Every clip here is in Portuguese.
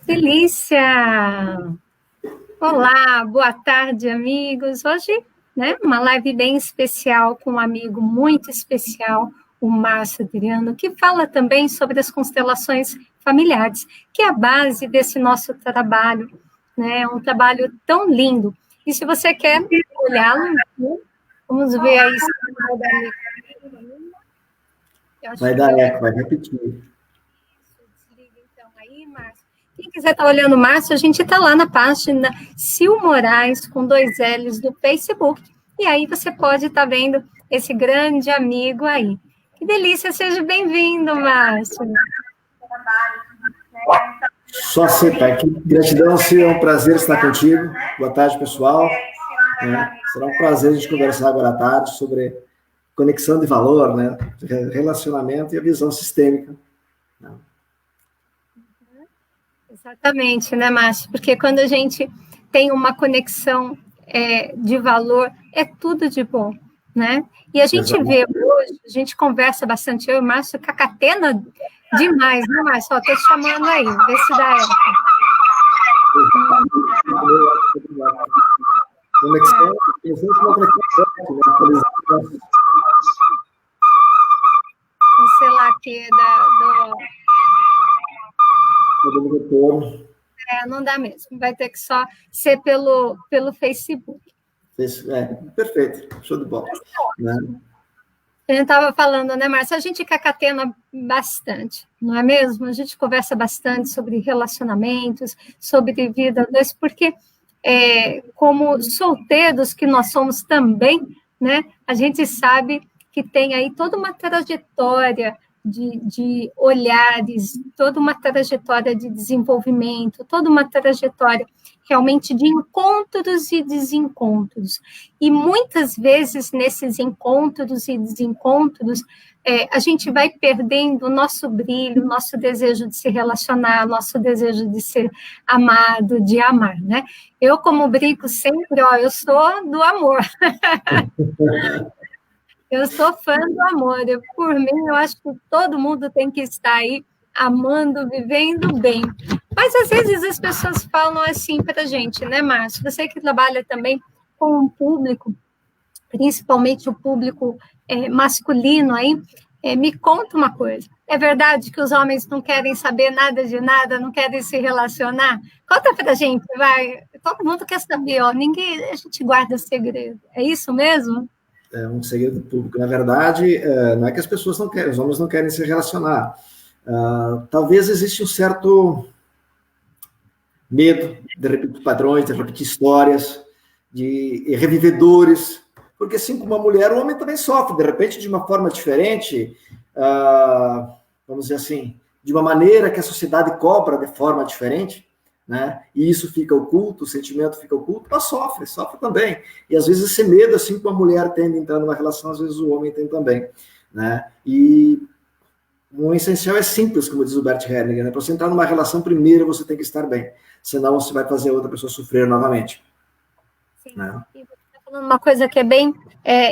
Delícia! Olá, boa tarde, amigos. Hoje, uma live bem especial com um amigo muito especial, o Márcio Adriano, que fala também sobre as constelações familiares, que é a base desse nosso trabalho, né? Um trabalho tão lindo. E se você quer olhá-lo, vamos ver aí se vai dar eco, vai repetir. Desliga então aí, Márcio. Quem quiser estar olhando o Márcio, a gente está lá na página Sil Moraes, com 2 L's, do Facebook. E aí você pode estar vendo esse grande amigo aí. Que delícia, seja bem-vindo, Márcio. Só aceitar aqui. Gratidão, Sil, é um prazer estar contigo. Boa tarde, pessoal. Será um prazer a gente conversar agora à tarde sobre conexão de valor, né? Relacionamento e a visão sistêmica. Exatamente, né, Márcio? Porque quando a gente tem uma conexão de valor, é tudo de bom, né? E a gente vê hoje, a gente conversa bastante, eu e o Márcio, cacatena demais, né, Márcio? Estou te chamando aí, vê se dá eco. Conexão, sei lá que é do retorno. Não dá mesmo, vai ter que só ser pelo Facebook. Perfeito, show de bola. Né? A gente estava falando, né, Márcia? A gente cacatena bastante, não é mesmo? A gente conversa bastante sobre relacionamentos, sobre vida a dois, porque como solteiros que nós somos também, né, a gente sabe que tem aí toda uma trajetória de olhares, toda uma trajetória de desenvolvimento, toda uma trajetória realmente de encontros e desencontros. E muitas vezes, nesses encontros e desencontros, a gente vai perdendo o nosso brilho, o nosso desejo de se relacionar, nosso desejo de ser amado, de amar, né? Eu, como brinco sempre, eu sou do amor. Eu sou fã do amor. Por mim, eu acho que todo mundo tem que estar aí amando, vivendo bem. Mas, às vezes, as pessoas falam assim para a gente, né, Márcio? Você que trabalha também com um público, principalmente o público masculino aí, me conta uma coisa. É verdade que os homens não querem saber nada de nada, não querem se relacionar? Conta para a gente, vai. Todo mundo quer saber, a gente guarda segredo. É isso mesmo? É um segredo público. Na verdade, não é que as pessoas não querem, os homens não querem se relacionar. Talvez exista um certo medo de repetir padrões, de repetir histórias, de reviver dores, porque assim como a mulher, o homem também sofre, de repente, de uma forma diferente, vamos dizer assim, de uma maneira que a sociedade cobra de forma diferente, né? E isso fica oculto, o sentimento fica oculto, mas sofre também. E às vezes esse medo, assim como a mulher tem de entrar numa relação, às vezes o homem tem também, né? E o essencial é simples, como diz o Bert Hellinger, né? Para você entrar numa relação, primeiro você tem que estar bem, senão você vai fazer a outra pessoa sofrer novamente. Sim. Né? E você está falando uma coisa que é bem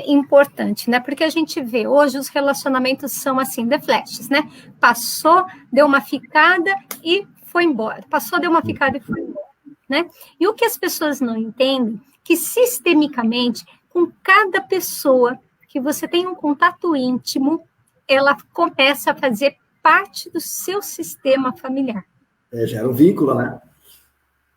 importante, né? Porque a gente vê hoje os relacionamentos são assim, de flashes, né? Passou, deu uma ficada e foi embora. Passou, deu uma ficada e foi embora, né? E o que as pessoas não entendem, que sistemicamente, com cada pessoa que você tem um contato íntimo, ela começa a fazer parte do seu sistema familiar. Gera um vínculo, né?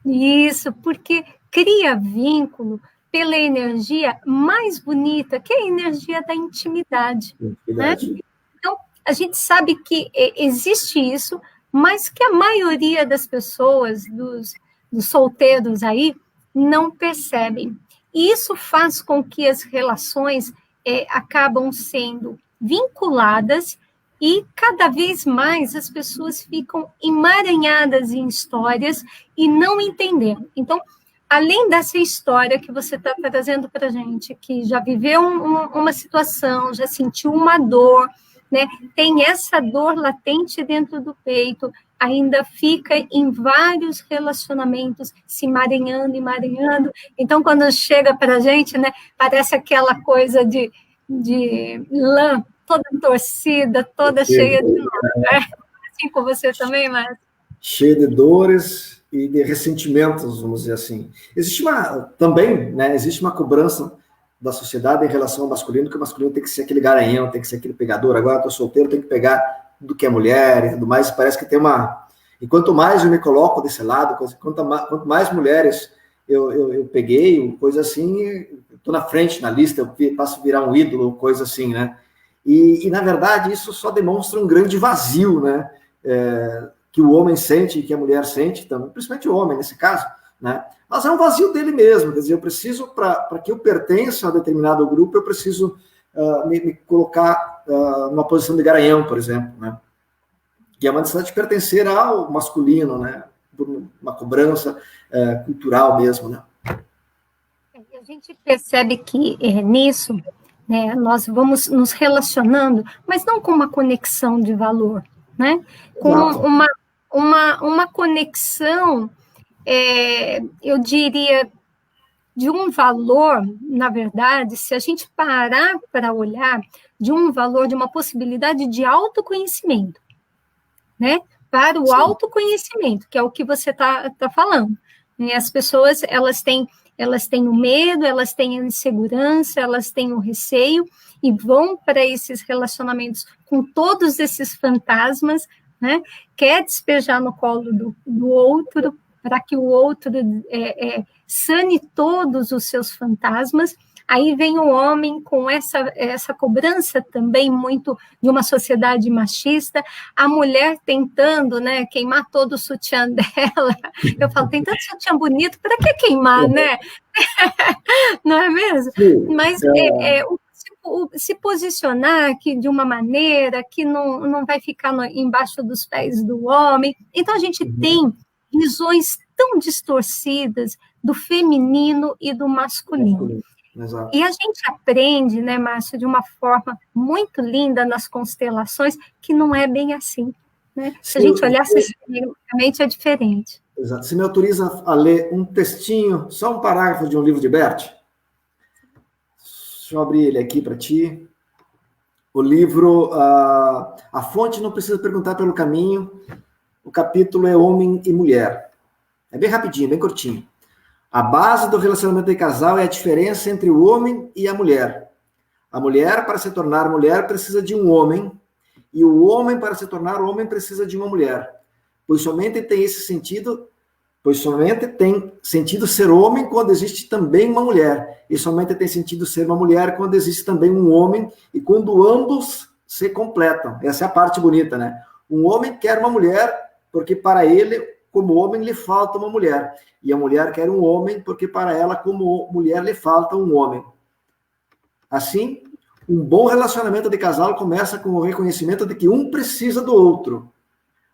Isso, porque cria vínculo pela energia mais bonita, que é a energia da intimidade. Né? Então, a gente sabe que existe isso, mas que a maioria das pessoas, dos solteiros aí, não percebem. E isso faz com que as relações acabam sendo vinculadas e cada vez mais as pessoas ficam emaranhadas em histórias e não entendendo. Então, além dessa história que você está trazendo para a gente, que já viveu uma situação, já sentiu uma dor, né? Tem essa dor latente dentro do peito, ainda fica em vários relacionamentos se emaranhando. Então, quando chega para a gente, né, parece aquela coisa de lã, toda torcida, toda cheia de nós. Assim com você também, Márcio? cheia de dores e de ressentimentos, vamos dizer assim. Existe também, né, existe uma cobrança da sociedade em relação ao masculino, que o masculino tem que ser aquele garanhão, tem que ser aquele pegador. Agora eu tô solteiro, tem que pegar do que é mulher e tudo mais. Parece que tem uma... E quanto mais eu me coloco desse lado, quanto mais mulheres eu peguei, coisa assim, estou na frente na lista, eu passo a virar um ídolo, coisa assim, né? E na verdade, isso só demonstra um grande vazio, né? Que o homem sente, que a mulher sente, também, principalmente o homem, nesse caso, né? Mas é um vazio dele mesmo, quer dizer, eu preciso, para que eu pertença a determinado grupo, eu preciso me colocar numa posição de garanhão, por exemplo, né? Que é uma necessidade de pertencer ao masculino, né? Por uma cobrança cultural mesmo, né? A gente percebe que nisso, né, nós vamos nos relacionando, mas não com uma conexão de valor, né? Com uma conexão, eu diria, de um valor, na verdade, se a gente parar para olhar, de um valor, de uma possibilidade de autoconhecimento, né? Para o autoconhecimento, que é o que você tá falando. E as pessoas, elas têm o medo, elas têm a insegurança, elas têm o receio e vão para esses relacionamentos com todos esses fantasmas, né? Quer despejar no colo do outro, para que o outro sane todos os seus fantasmas. Aí vem o homem com essa cobrança também muito de uma sociedade machista, a mulher tentando, né, queimar todo o sutiã dela. Eu falo, tem tanto sutiã bonito, para que queimar, né? Não é mesmo? Sim, mas se posicionar aqui de uma maneira que não vai ficar embaixo dos pés do homem. Então, a gente tem visões tão distorcidas do feminino e do masculino. Exato. E a gente aprende, né, Márcio, de uma forma muito linda nas constelações, que não é bem assim. Né? Se a gente olhar sistemicamente, é diferente. Exato. Você me autoriza a ler um textinho, só um parágrafo de um livro de Bert? Deixa eu abrir ele aqui para ti. O livro A Fonte Não Precisa Perguntar pelo Caminho. O capítulo é Homem e Mulher. É bem rapidinho, bem curtinho. A base do relacionamento de casal é a diferença entre o homem e a mulher. A mulher, para se tornar mulher, precisa de um homem, e o homem, para se tornar homem, precisa de uma mulher. Pois somente tem sentido ser homem quando existe também uma mulher, e somente tem sentido ser uma mulher quando existe também um homem, e quando ambos se completam. Essa é a parte bonita, né? Um homem quer uma mulher, porque para ele, como homem, lhe falta uma mulher. E a mulher quer um homem, porque para ela, como mulher, lhe falta um homem. Assim, um bom relacionamento de casal começa com o reconhecimento de que um precisa do outro.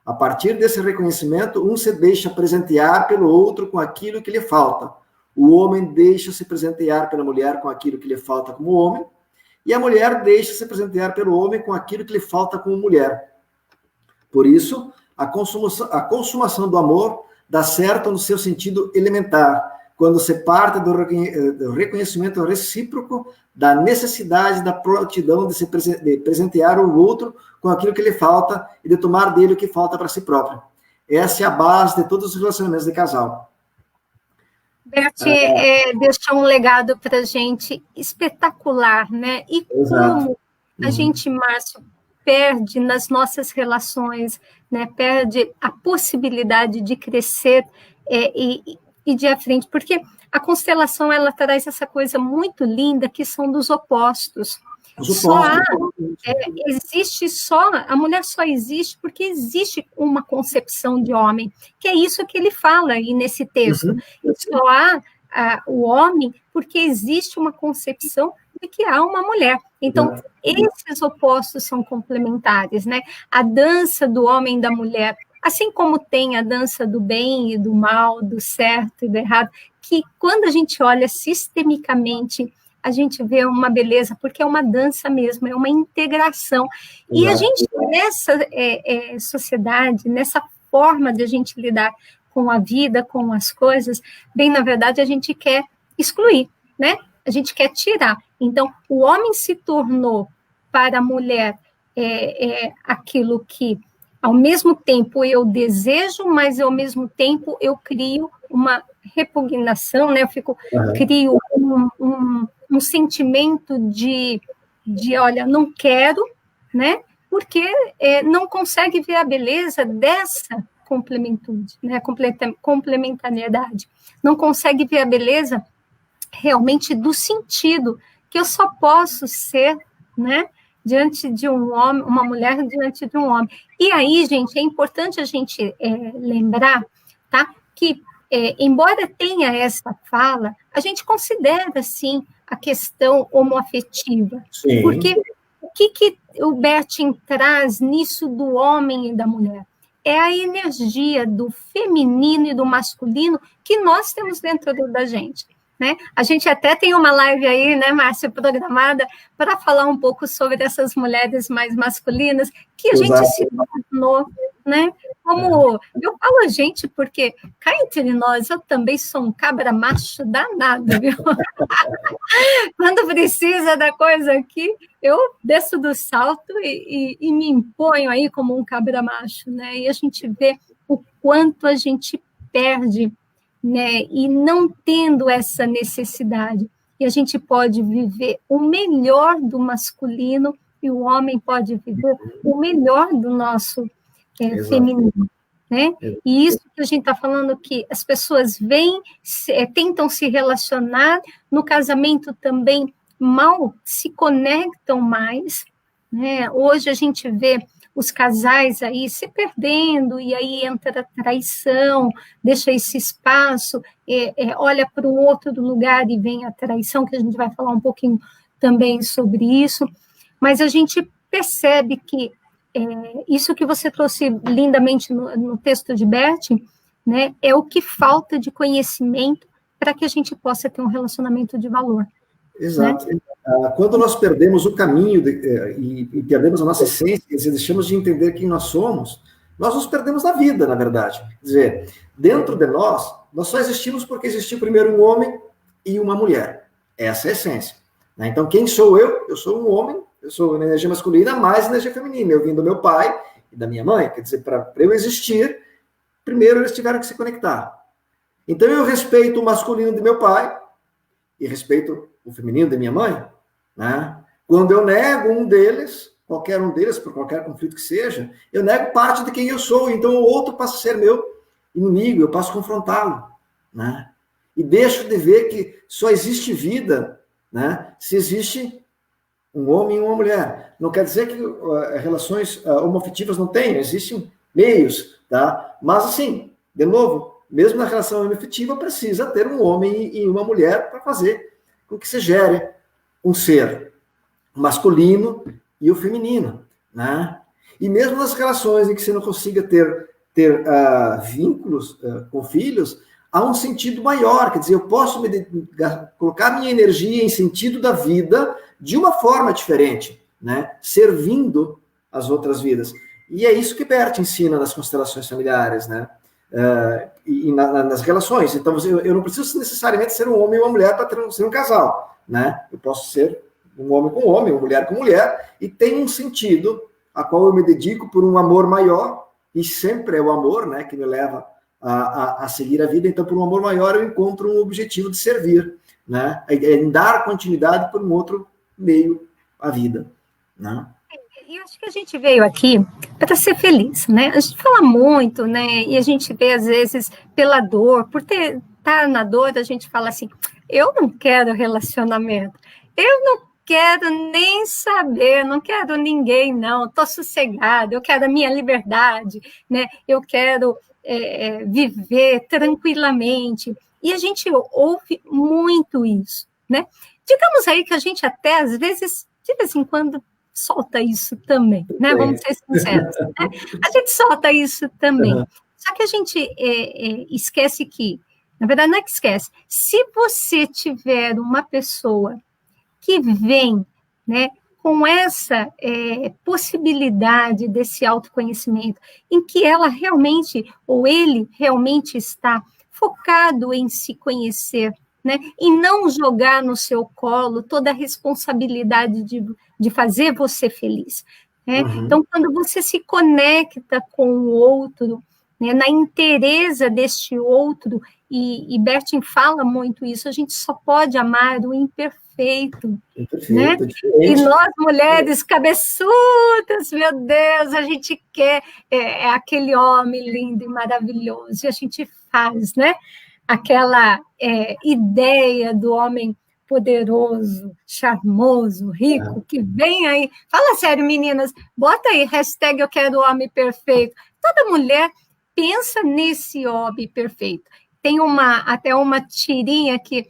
A partir desse reconhecimento, um se deixa presentear pelo outro com aquilo que lhe falta. O homem deixa-se presentear pela mulher com aquilo que lhe falta como homem, e a mulher deixa-se presentear pelo homem com aquilo que lhe falta como mulher. Por isso, a consumação do amor dá certo no seu sentido elementar, quando se parte do reconhecimento recíproco da necessidade da prontidão de presentear o outro com aquilo que lhe falta e de tomar dele o que falta para si próprio. Essa é a base de todos os relacionamentos de casal. Bert deixou um legado para a gente espetacular, né? E como a gente, Márcio, perde nas nossas relações, né? Perde a possibilidade de crescer e de ir à frente, porque a constelação, ela traz essa coisa muito linda que são dos opostos. A mulher só existe porque existe uma concepção de homem, que é isso que ele fala aí nesse texto. Só há o homem porque existe uma concepção de que há uma mulher. Então, esses opostos são complementares, né? A dança do homem e da mulher, assim como tem a dança do bem e do mal, do certo e do errado, que quando a gente olha sistemicamente, a gente vê uma beleza, porque é uma dança mesmo, é uma integração. E a gente, nessa sociedade, nessa forma de a gente lidar com a vida, com as coisas, bem, na verdade, a gente quer excluir, né? A gente quer tirar. Então, o homem se tornou para a mulher aquilo que ao mesmo tempo eu desejo, mas ao mesmo tempo eu crio uma repugnação, né? Crio um sentimento de, olha, não quero, né? Porque não consegue ver a beleza dessa complementude, né? Complementariedade. Não consegue ver a beleza realmente do sentido que eu só posso ser, né? Diante de um homem, uma mulher diante de um homem. E aí, gente, é importante a gente lembrar, tá? Que, embora tenha essa fala, a gente considera, sim, a questão homoafetiva. Sim. Porque o que o Bertin traz nisso do homem e da mulher? É a energia do feminino e do masculino que nós temos dentro da gente. Né? A gente até tem uma live aí, né, Márcia, programada para falar um pouco sobre essas mulheres mais masculinas que a gente se tornou, né? Como eu falo a gente, porque cá entre nós eu também sou um cabra macho danado, viu? Quando precisa da coisa aqui, eu desço do salto e me imponho aí como um cabra macho, né? E a gente vê o quanto a gente perde, né, e não tendo essa necessidade, e a gente pode viver o melhor do masculino e o homem pode viver o melhor do nosso feminino, né? E isso que a gente está falando, que as pessoas tentam se relacionar, no casamento também mal se conectam mais, né? Hoje a gente vê os casais aí se perdendo, e aí entra a traição, deixa esse espaço, olha para um outro lugar e vem a traição, que a gente vai falar um pouquinho também sobre isso, mas a gente percebe que isso que você trouxe lindamente no texto de Bertin, né, é o que falta de conhecimento para que a gente possa ter um relacionamento de valor. Exato. Né? Quando nós perdemos o caminho e perdemos a nossa essência, quer dizer, deixamos de entender quem nós somos, nós nos perdemos na vida, na verdade. Quer dizer, dentro de nós só existimos porque existiu primeiro um homem e uma mulher. Essa é a essência. Né? Então, quem sou eu? Eu sou um homem, eu sou uma energia masculina mais energia feminina. Eu vim do meu pai e da minha mãe. Quer dizer, para eu existir, primeiro eles tiveram que se conectar. Então, eu respeito o masculino de meu pai e respeito o feminino da minha mãe, né? Quando eu nego um deles, qualquer um deles, por qualquer conflito que seja, eu nego parte de quem eu sou, então o outro passa a ser meu inimigo, eu passo a confrontá-lo, né? E deixo de ver que só existe vida, né, se existe um homem e uma mulher. Não quer dizer que relações homoafetivas não tenham, existem meios, tá? Mas assim, de novo, mesmo na relação homoafetiva, precisa ter um homem e uma mulher para fazer com que se gere um ser masculino e o feminino, né? E mesmo nas relações em que você não consiga ter vínculos com filhos, há um sentido maior, quer dizer, eu posso colocar minha energia em sentido da vida de uma forma diferente, né? Servindo as outras vidas. E é isso que Bertin ensina nas constelações familiares, né? Nas relações. Então, eu não preciso necessariamente ser um homem e uma mulher para ser um casal, né? Eu posso ser um homem com homem, uma mulher com mulher, e tem um sentido a qual eu me dedico por um amor maior, e sempre é o amor, né, que me leva a seguir a vida. Então, por um amor maior, eu encontro um objetivo de servir, né? Em dar continuidade por um outro meio à vida, né? E acho que a gente veio aqui para ser feliz, né? A gente fala muito, né? E a gente vê, às vezes, pela dor, por estar na dor, a gente fala assim, eu não quero relacionamento, eu não quero nem saber, não quero ninguém, não, estou sossegada, eu quero a minha liberdade, né? Eu quero viver tranquilamente. E a gente ouve muito isso, né? Digamos aí que a gente até, às vezes, de vez em quando, solta isso também, né? Vamos ser sinceros, né? A gente solta isso também. Uhum. Só que a gente esquece que, na verdade, não é que esquece. Se você tiver uma pessoa que vem, né, com essa possibilidade desse autoconhecimento, em que ela realmente, ou ele realmente está focado em se conhecer, né, e não jogar no seu colo toda a responsabilidade de fazer você feliz. né? Então, quando você se conecta com o outro, né, na inteireza deste outro, e Bertin fala muito isso, a gente só pode amar o imperfeito, né? E nós, mulheres cabeçudas, meu Deus, a gente quer aquele homem lindo e maravilhoso, e a gente faz, né? Aquela ideia do homem poderoso, charmoso, rico, que vem aí. Fala sério, meninas, bota aí, hashtag eu quero o homem perfeito. Toda mulher pensa nesse homem perfeito. Tem até uma tirinha que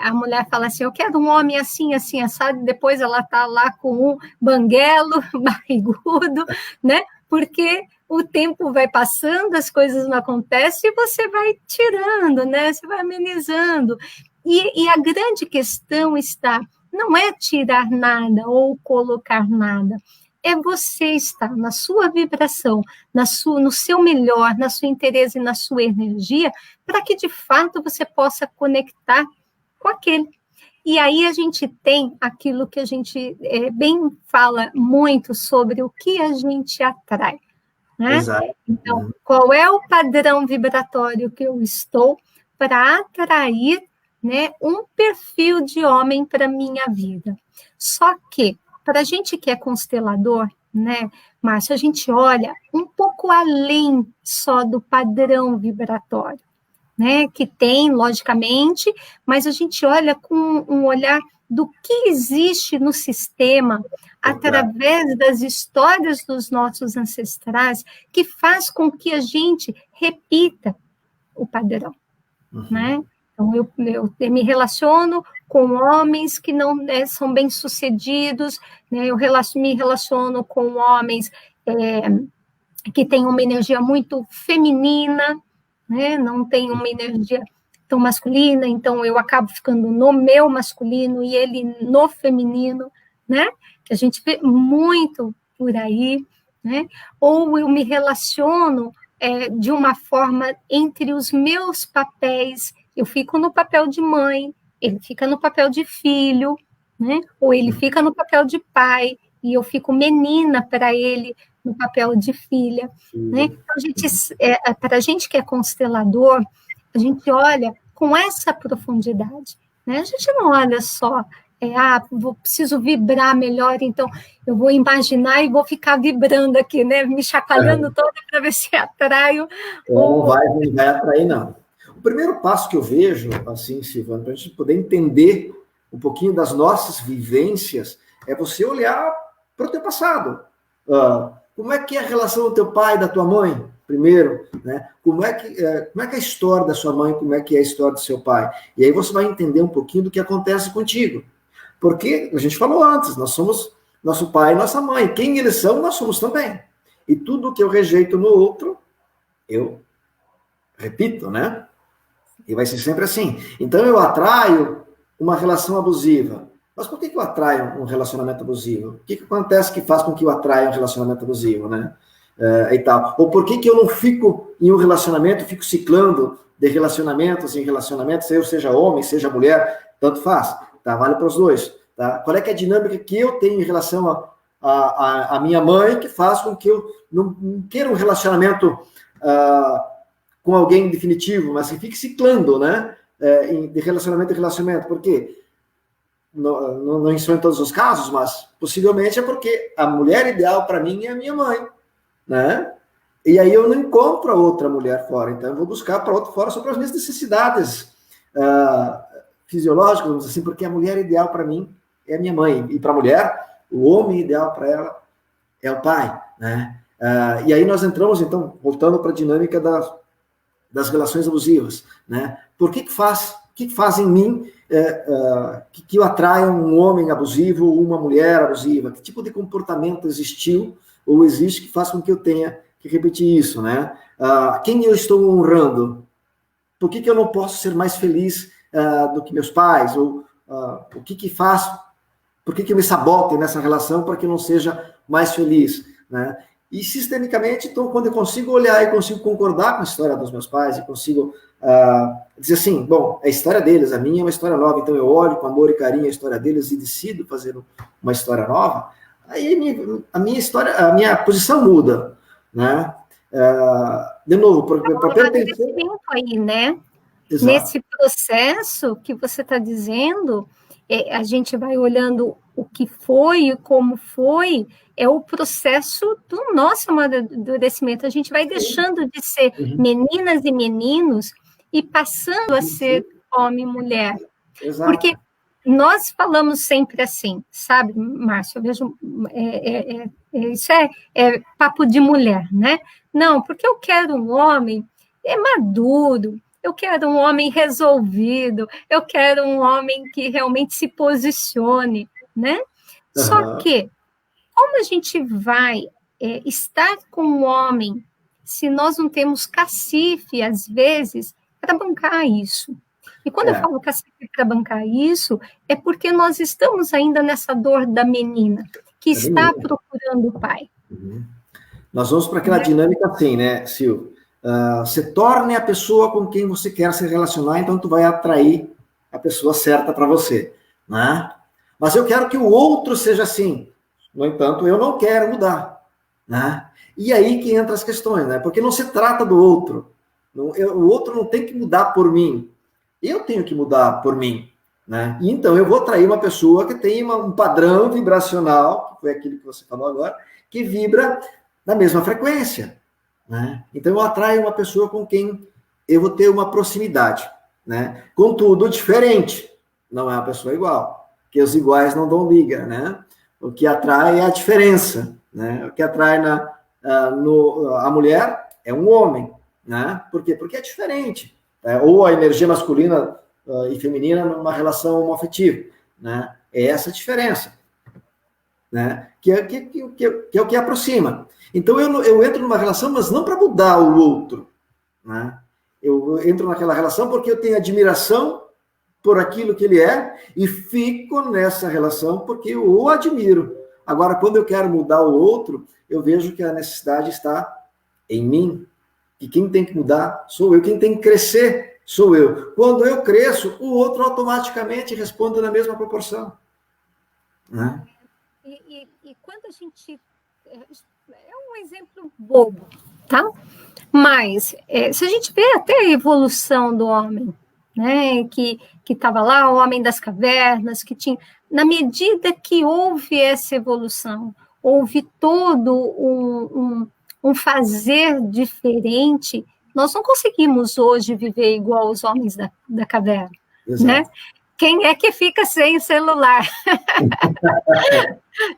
a mulher fala assim, eu quero um homem assim, assim, assado, depois ela está lá com um banguelo, barrigudo, né? Porque o tempo vai passando, as coisas não acontecem, e você vai tirando, né? Você vai amenizando. E a grande questão não é tirar nada ou colocar nada, é você estar na sua vibração, no seu melhor, na sua interesse e na sua energia, para que, de fato, você possa conectar com aquele. E aí a gente tem aquilo que a gente bem fala muito sobre o que a gente atrai, né? Exato. Então, qual é o padrão vibratório que eu estou para atrair, né, um perfil de homem para a minha vida? Só que, para a gente que é constelador, né, Márcio, a gente olha um pouco além só do padrão vibratório, né, que tem, logicamente, mas a gente olha com um olhar do que existe no sistema, através das histórias dos nossos ancestrais, que faz com que a gente repita o padrão, né? Então, eu me relaciono com homens que não são bem-sucedidos, né? Eu me relaciono com homens que têm uma energia muito feminina, né? Não tem uma energia tão masculina, então eu acabo ficando no meu masculino e ele no feminino, né? Que a gente vê muito por aí, né? Ou eu me relaciono de uma forma entre os meus papéis, eu fico no papel de mãe, ele fica no papel de filho, né? Ou ele fica no papel de pai, e eu fico menina para ele no papel de filha, né? Então, para a gente que é constelador, a gente olha com essa profundidade, né? A gente não olha só, preciso vibrar melhor, então eu vou imaginar e vou ficar vibrando aqui, né? Me chacoalhando toda para ver se atraio. Não vai atrair, não. O primeiro passo que eu vejo, assim, Silvana, para a gente poder entender um pouquinho das nossas vivências, é você olhar para o teu passado. Como é que é a relação do teu pai e da tua mãe, primeiro, né? Como é que é a história da sua mãe, como é que é a história do seu pai? E aí você vai entender um pouquinho do que acontece contigo. Porque, a gente falou antes, nós somos nosso pai e nossa mãe. Quem eles são, nós somos também. E tudo que eu rejeito no outro, eu repito, né? E vai ser sempre assim. Então, eu atraio uma relação abusiva. Mas por que eu atraio um relacionamento abusivo? O que acontece que faz com que eu atraia um relacionamento abusivo, né? E tal. Ou por que eu não fico em um relacionamento, fico ciclando de relacionamentos em relacionamentos, eu seja homem, seja mulher, tanto faz, tá? Vale para os dois, tá? Qual é que é a dinâmica que eu tenho em relação a minha mãe que faz com que eu não queira um relacionamento com alguém definitivo, mas que fique ciclando, né? De relacionamento em relacionamento. Por quê? Não são em todos os casos, mas possivelmente é porque a mulher ideal para mim é a minha mãe, né? E aí eu não encontro a outra mulher fora, então eu vou buscar para outra fora só para as minhas necessidades fisiológicas, vamos dizer assim, porque a mulher ideal para mim é a minha mãe, e para a mulher, o homem ideal para ela é o pai, né? E aí nós entramos, então, voltando para a dinâmica das relações abusivas, né? O que faz em mim que eu atraia um homem abusivo ou uma mulher abusiva? Que tipo de comportamento existiu ou existe que faz com que eu tenha que repetir isso, né? Quem eu estou honrando? Por que eu não posso ser mais feliz do que meus pais? Ou o que faz? Por que eu me saboto nessa relação para que eu não seja mais feliz, né? E, sistemicamente, então, quando eu consigo olhar e consigo concordar com a história dos meus pais e consigo dizer assim, bom, a história deles, a minha é uma história nova, então eu olho com amor e carinho a história deles e decido fazer uma história nova, aí a minha história, a minha posição muda, né? De novo, para pertencer... aí, né? Exato. Nesse processo que você está dizendo, a gente vai olhando o que foi e como foi, é o processo do nosso amadurecimento. A gente vai deixando de ser meninas e meninos e passando a ser homem e mulher. Exato. Porque nós falamos sempre assim, sabe, Márcio? Eu vejo, isso é papo de mulher, né? Não, porque eu quero um homem maduro, eu quero um homem resolvido, eu quero um homem que realmente se posicione, né? Só que, como a gente vai estar com um homem se nós não temos cacife, às vezes, para bancar isso? E quando eu falo cacife para bancar isso, é porque nós estamos ainda nessa dor da menina, que está procurando o pai. Nós vamos para aquela dinâmica assim, né, Sil? Você torne a pessoa com quem você quer se relacionar, então tu vai atrair a pessoa certa para você, né? Mas eu quero que o outro seja assim. No entanto, eu não quero mudar, né? E aí que entra as questões, né? Porque não se trata do outro. O outro não tem que mudar por mim. Eu tenho que mudar por mim, né? E então eu vou atrair uma pessoa que tem um padrão vibracional, que foi aquilo que você falou agora, que vibra na mesma frequência, né? Então eu atraio uma pessoa com quem eu vou ter uma proximidade, né? Contudo, diferente. Não é uma pessoa igual, porque os iguais não dão liga, né? O que atrai é a diferença, né? O que atrai a mulher é um homem, né? Por quê? Porque é diferente. Ou a energia masculina e feminina numa relação homoafetiva, né? É essa a diferença, né? Que é o que aproxima. Então eu entro numa relação, mas não para mudar o outro, né? Eu entro naquela relação porque eu tenho admiração por aquilo que ele é e fico nessa relação porque eu o admiro. Agora, quando eu quero mudar o outro, eu vejo que a necessidade está em mim, que quem tem que mudar sou eu, quem tem que crescer sou eu. Quando eu cresço, o outro automaticamente responde na mesma proporção, né? E quando a gente... É um exemplo bobo, tá? Mas, se a gente vê até a evolução do homem, né, que estava lá, o homem das cavernas, que tinha... Na medida que houve essa evolução, houve todo um fazer diferente, nós não conseguimos hoje viver igual os homens da caverna, né? Quem é que fica sem celular?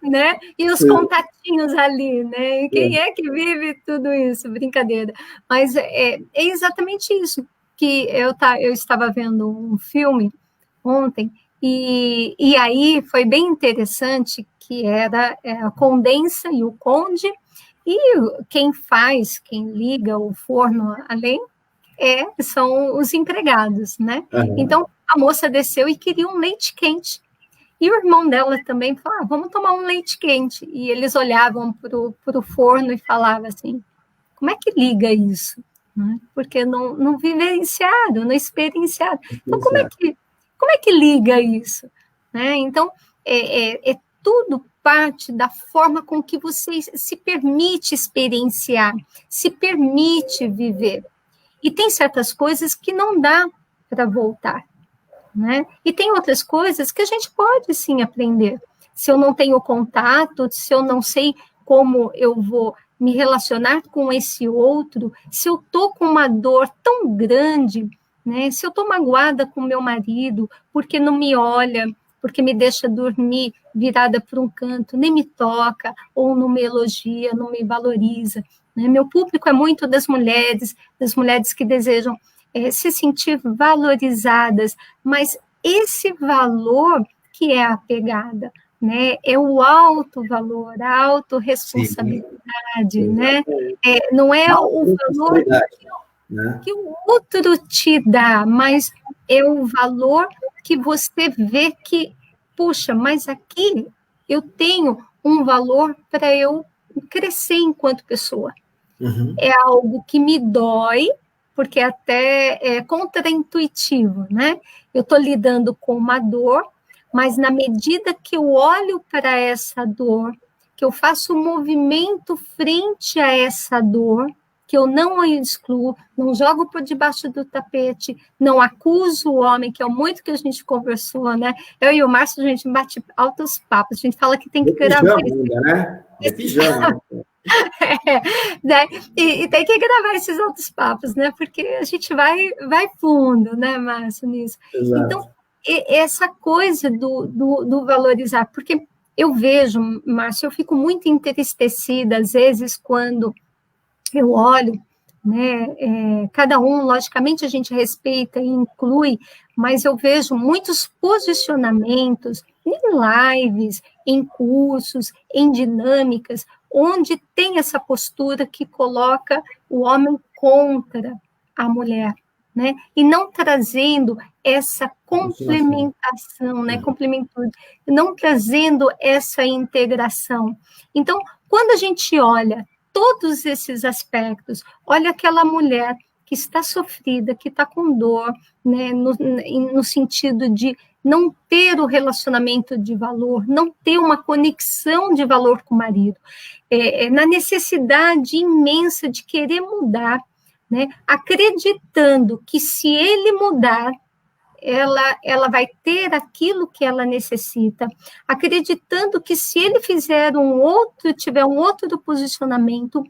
Né? E os contatinhos ali, né? E quem é que vive tudo isso? Brincadeira. Mas é exatamente isso, que eu estava vendo um filme ontem, e aí foi bem interessante, que era a Condensa e o Conde, e quem liga o forno além, são os empregados, né? Então, a moça desceu e queria um leite quente. E o irmão dela também falou, vamos tomar um leite quente. E eles olhavam para o forno e falavam assim, como é que liga isso? Porque não vivenciaram, não experienciaram. Então, como é que liga isso? Então, é tudo parte da forma com que você se permite experienciar, se permite viver. E tem certas coisas que não dá para voltar, né? E tem outras coisas que a gente pode, sim, aprender. Se eu não tenho contato, se eu não sei como eu vou me relacionar com esse outro, se eu estou com uma dor tão grande, né? Se eu estou magoada com meu marido porque não me olha, porque me deixa dormir virada para um canto, nem me toca, ou não me elogia, não me valoriza, né? Meu público é muito das mulheres que desejam se sentir valorizadas, mas esse valor que é a pegada, né? É o alto valor, a autorresponsabilidade, né? Não é o valor que o outro te dá, mas é o valor que você vê que, puxa, mas aqui eu tenho um valor para eu crescer enquanto pessoa. É algo que me dói, porque até é contraintuitivo, né? Eu estou lidando com uma dor, mas na medida que eu olho para essa dor, que eu faço um movimento frente a essa dor, que eu não a excluo, não jogo por debaixo do tapete, não acuso o homem, que é muito que a gente conversou, né? Eu e o Márcio, a gente bate altos papos, a gente fala que tem que gravar ainda, né? De pijama. Né? E tem que gravar esses outros papos, né? Porque a gente vai fundo, né, Márcio, nisso. Exato. Então, essa coisa do valorizar, porque eu vejo, Márcio, eu fico muito entristecida, às vezes, quando eu olho, né, cada um, logicamente, a gente respeita e inclui, mas eu vejo muitos posicionamentos em lives, em cursos, em dinâmicas, onde tem essa postura que coloca o homem contra a mulher, né? E não trazendo essa complementação, né? Complementude, não trazendo essa integração. Então, quando a gente olha todos esses aspectos, olha aquela mulher que está sofrida, que está com dor, né? No sentido de não ter o relacionamento de valor, não ter uma conexão de valor com o marido, na necessidade imensa de querer mudar, né? Acreditando que se ele mudar, ela vai ter aquilo que ela necessita, acreditando que se ele fizer tiver um outro posicionamento,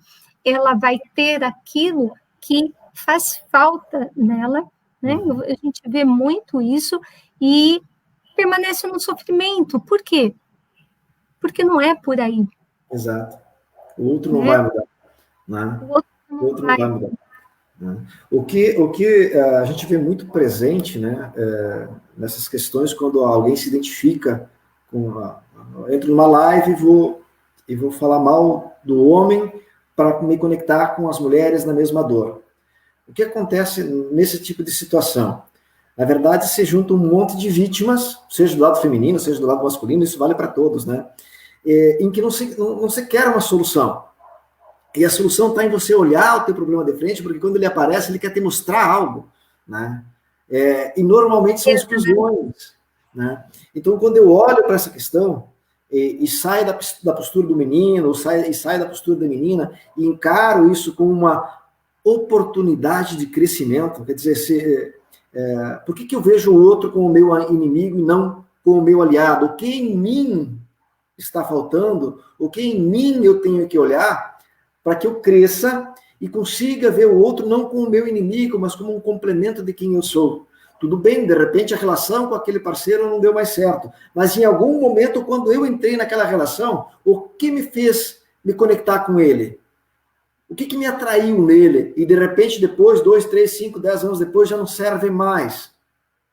ela vai ter aquilo que faz falta nela, né? A gente vê muito isso e permanece no sofrimento. Por quê? Porque não é por aí. Exato. O outro não vai mudar. Né? O outro não vai mudar. Né? O que a gente vê muito presente, né, nessas questões, quando alguém se identifica eu entro numa live e vou falar mal do homem para me conectar com as mulheres na mesma dor. O que acontece nesse tipo de situação? Na verdade, se junta um monte de vítimas, seja do lado feminino, seja do lado masculino, isso vale para todos, né? Em que não se quer uma solução. E a solução está em você olhar o teu problema de frente, porque quando ele aparece, ele quer te mostrar algo, né? E normalmente são exclusões, né? Então, quando eu olho para essa questão e saio da postura do menino, e saio da postura da menina, e encaro isso como uma oportunidade de crescimento, quer dizer, por que eu vejo o outro como meu inimigo e não como meu aliado? O que em mim está faltando? O que em mim eu tenho que olhar para que eu cresça e consiga ver o outro não como o meu inimigo, mas como um complemento de quem eu sou? Tudo bem, de repente a relação com aquele parceiro não deu mais certo, mas em algum momento, quando eu entrei naquela relação, o que me fez me conectar com ele? O que me atraiu nele? E de repente, depois, 2, 3, 5, 10 anos depois, já não serve mais,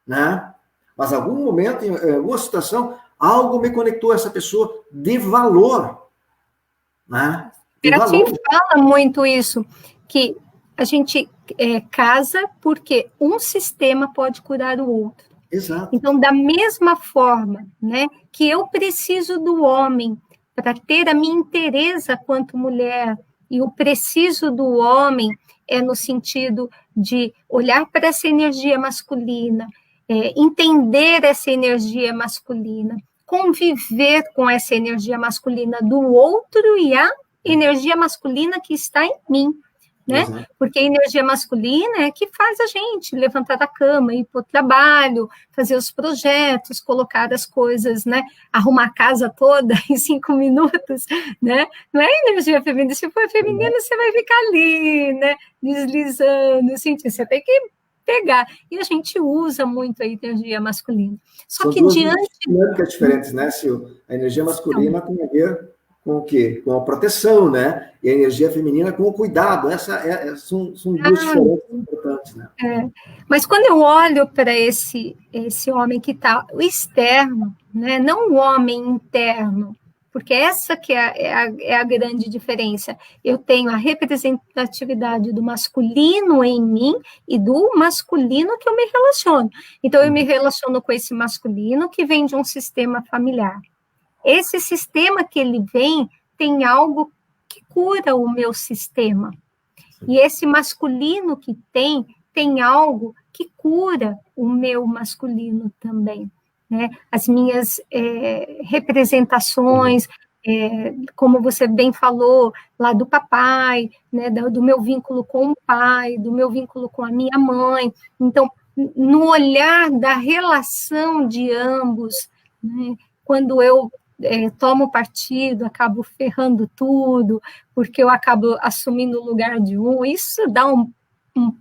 né? Mas em algum momento, em alguma situação, algo me conectou a essa pessoa de valor, né? De valor. Fala muito isso, que a gente casa porque um sistema pode curar o outro. Exato. Então, da mesma forma, né, que eu preciso do homem para ter a minha inteireza quanto mulher, e o preciso do homem no sentido de olhar para essa energia masculina, entender essa energia masculina, conviver com essa energia masculina do outro e a energia masculina que está em mim, né? Uhum. Porque a energia masculina é que faz a gente levantar da cama, ir para o trabalho, fazer os projetos, colocar as coisas, né? Arrumar a casa toda em 5 minutos, né? Não é energia feminina. Se for feminina, você vai ficar ali, né? Deslizando, sentindo. Você tem que pegar. E a gente usa muito a energia masculina. São que diante... dinâmicas diferentes, né, Sil? A energia masculina tem a ver com o quê? Com a proteção, né? E a energia feminina com o cuidado. São duas diferenças importantes, né? Mas quando eu olho para esse homem que está o externo, né? Não o homem interno, porque essa que é a grande diferença. Eu tenho a representatividade do masculino em mim e do masculino que eu me relaciono. Então, eu me relaciono com esse masculino que vem de um sistema familiar. Esse sistema que ele vem tem algo que cura o meu sistema. E esse masculino que tem algo que cura o meu masculino também, né? As minhas representações, como você bem falou, lá do papai, né, do meu vínculo com o pai, do meu vínculo com a minha mãe. Então, no olhar da relação de ambos, né, quando eu tomo partido, acabo ferrando tudo, porque eu acabo assumindo o lugar de um, isso dá um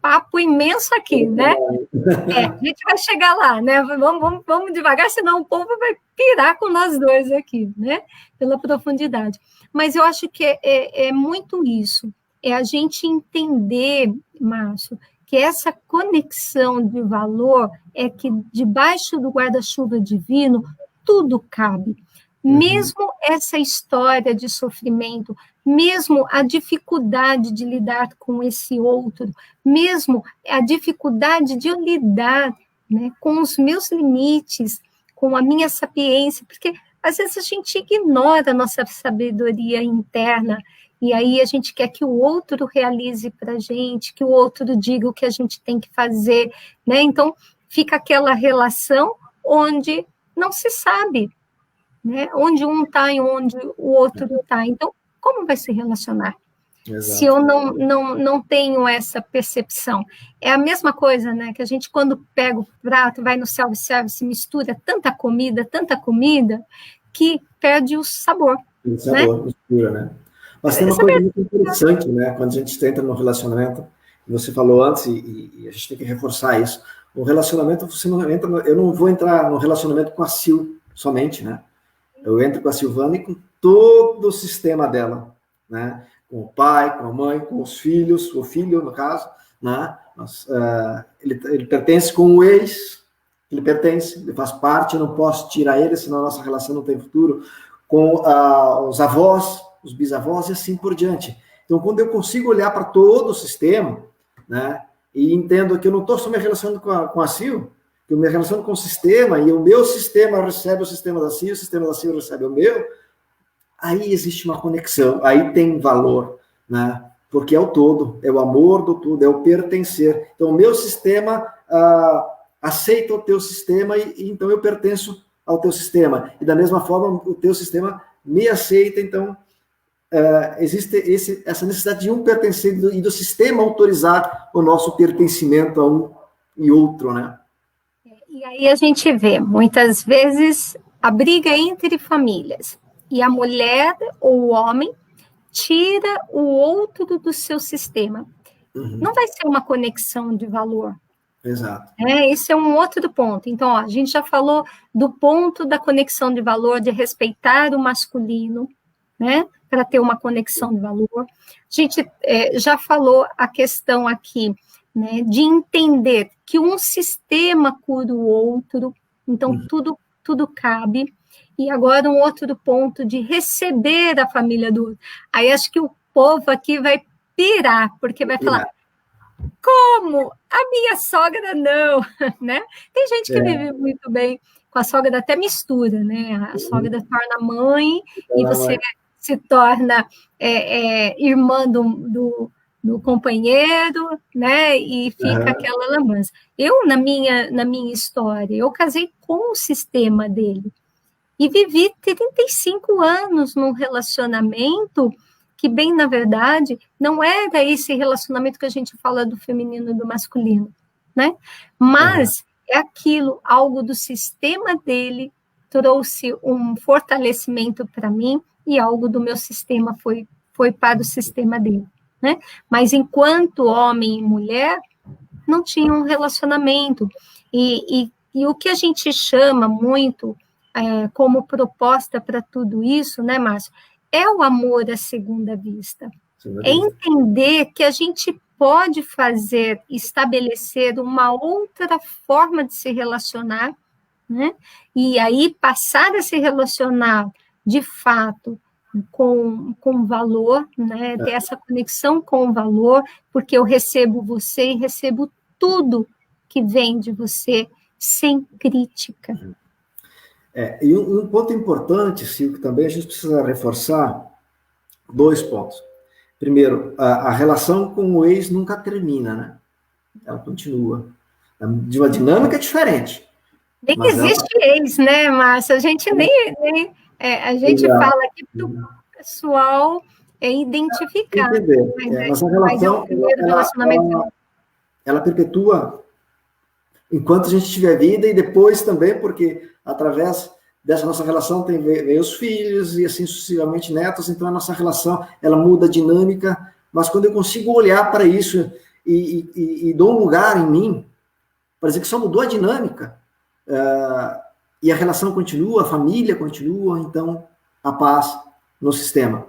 papo imenso aqui, né? A gente vai chegar lá, né? Vamos devagar, senão o povo vai pirar com nós dois aqui, né? Pela profundidade. Mas eu acho que é muito isso, é a gente entender, Márcio, que essa conexão de valor é que debaixo do guarda-chuva divino tudo cabe. Mesmo essa história de sofrimento, mesmo a dificuldade de lidar com esse outro, mesmo a dificuldade de eu lidar, né, com os meus limites, com a minha sapiência, porque às vezes a gente ignora a nossa sabedoria interna, e aí a gente quer que o outro realize para a gente, que o outro diga o que a gente tem que fazer, né? Então, fica aquela relação onde não se sabe, né? Onde um está e onde o outro está. Então, como vai se relacionar? Exato. Se eu não tenho essa percepção. É a mesma coisa, né? Que a gente, quando pega o prato, vai no self-service, mistura tanta comida, que perde o sabor. O sabor, mistura, né? Mas tem uma coisa muito interessante, né? Quando a gente entra no relacionamento, você falou antes, e a gente tem que reforçar isso. O relacionamento, você não entra, eu não vou entrar no relacionamento com a Sil somente, né? Eu entro com a Silvana e com todo o sistema dela, né? Com o pai, com a mãe, com os filhos, o filho, no caso, né? Ele pertence com o ex, ele faz parte, eu não posso tirar ele, senão a nossa relação não tem futuro, com os avós, os bisavós e assim por diante. Então, quando eu consigo olhar para todo o sistema, né? E entendo que eu não estou só me relacionando com a Sil, que eu me relaciono com o sistema, e o meu sistema recebe o sistema da Sil, o sistema da Sil recebe o meu, aí existe uma conexão, aí tem valor, né? Porque é o todo, é o amor do todo, é o pertencer. Então, o meu sistema aceita o teu sistema, e então eu pertenço ao teu sistema. E da mesma forma, o teu sistema me aceita, então existe essa necessidade de um pertencer e do sistema autorizar o nosso pertencimento a um e outro, né? E aí a gente vê, muitas vezes, a briga entre famílias. E a mulher ou o homem tira o outro do seu sistema. Não vai ser uma conexão de valor. Exato. Esse é um outro ponto. Então, a gente já falou do ponto da conexão de valor, de respeitar o masculino, né, para ter uma conexão de valor. A gente já falou a questão aqui, né, de entender que um sistema cura o outro, então tudo cabe. E agora um outro ponto de receber a família do outro. Aí acho que o povo aqui vai pirar, porque vai falar, como? A minha sogra não, né? Tem gente que vive muito bem com a sogra, até mistura, né? A sogra torna mãe e você se torna irmã do companheiro, né? E fica aquela lambança. Eu, na minha história, eu casei com o sistema dele. E vivi 35 anos num relacionamento que, bem na verdade, não era esse relacionamento que a gente fala do feminino e do masculino, né? Mas é aquilo, algo do sistema dele trouxe um fortalecimento para mim e algo do meu sistema foi para o sistema dele, né? Mas enquanto homem e mulher, não tinha um relacionamento. E o que a gente chama muito como proposta para tudo isso, né, Márcio? É o amor à segunda vista. É entender que a gente pode estabelecer uma outra forma de se relacionar, né? E aí passar a se relacionar, de fato, com valor, né? Ter essa conexão com o valor, porque eu recebo você e recebo tudo que vem de você, sem crítica. E um ponto importante, Silvio, também a gente precisa reforçar 2 pontos. Primeiro, a relação com o ex nunca termina, né? Ela continua. De uma dinâmica diferente. Nem existe ex, né, Márcia? A gente nem A gente fala aqui para o pessoal identificar. Entender. Mas a relação, ela perpetua enquanto a gente tiver vida e depois também, porque através dessa nossa relação vem os filhos e assim sucessivamente netos, então a nossa relação, ela muda a dinâmica, mas quando eu consigo olhar para isso e dou um lugar em mim, para dizer que só mudou a dinâmica, e a relação continua, a família continua, então a paz no sistema.